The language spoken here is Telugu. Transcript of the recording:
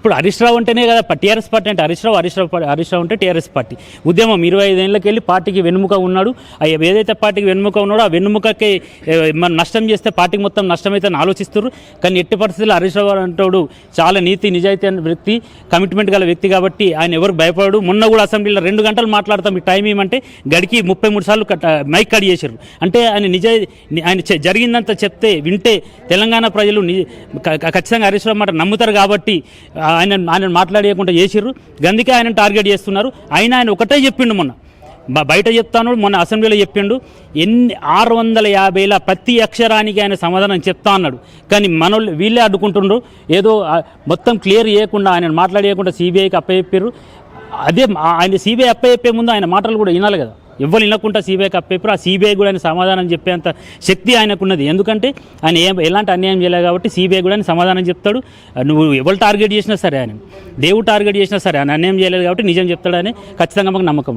ఇప్పుడు హరీష్ రావు అంటేనే కదా టీఆర్ఎస్ పార్టీ అంటే హరీష్ రావు అంటే టీఆర్ఎస్ పార్టీ ఉద్యమం 25 ఏళ్ళకి వెళ్ళి పార్టీకి వెన్నుముక ఉన్నాడు. ఏదైతే పార్టీకి వెన్నుముక ఉన్నాడో ఆ వెన్నుముకకి మనం నష్టం చేస్తే పార్టీకి మొత్తం నష్టమైతే ఆలోచిస్తారు. కానీ ఎట్టి పరిస్థితుల్లో హరీష్ రావు అంటాడు చాలా నీతి నిజాయితీ అనే వ్యక్తి, కమిట్మెంట్ గల వ్యక్తి కాబట్టి ఆయన ఎవరు భయపడడు. మొన్న కూడా అసెంబ్లీలో 2 గంటలు మాట్లాడతాం మీకు టైం ఏమంటే గడికి 33 సార్లు మైక్ కట్ చేశారు. అంటే ఆయన జరిగిందంతా చెప్తే వింటే తెలంగాణ ప్రజలు ఖచ్చితంగా హరీష్ రావు మాట నమ్ముతారు కాబట్టి ఆయన మాట్లాడేయకుండా చేసిర్రు. గందుకే ఆయన టార్గెట్ చేస్తున్నారు. ఆయన ఒకటే చెప్పిండు, మొన్న బయట చెప్తాను, మొన్న అసెంబ్లీలో చెప్పిండు 650ల ప్రతి అక్షరానికి ఆయన సమాధానం చెప్తా అన్నాడు. కానీ వీళ్ళే అడ్డుకుంటుండ్రు. ఏదో మొత్తం క్లియర్ చేయకుండా ఆయన మాట్లాడేయకుండా సిబిఐకి అప్పచెప్పారు. అదే ఆయన సిబిఐ అప్పచెప్పే ముందు ఆయన మాటలు కూడా వినాలి కదా. ఎవరు వినకుండా సిబిఐకి అప్పచెప్పారు. ఆ సిబిఐ కూడా ఆయన సమాధానం చెప్పేంత శక్తి ఆయనకున్నది. ఎందుకంటే ఆయన ఎలాంటి అన్యాయం చేయలేదు కాబట్టి సిబిఐ కూడా ఆయన సమాధానం చెప్తాడు. నువ్వు ఎవరు టార్గెట్ చేసినా సరే, ఆయన దేవుడు టార్గెట్ చేసినా సరే ఆయన అన్యాయం చేయలేదు కాబట్టి నిజం చెప్తాడని ఖచ్చితంగా మాకు నమ్మకం.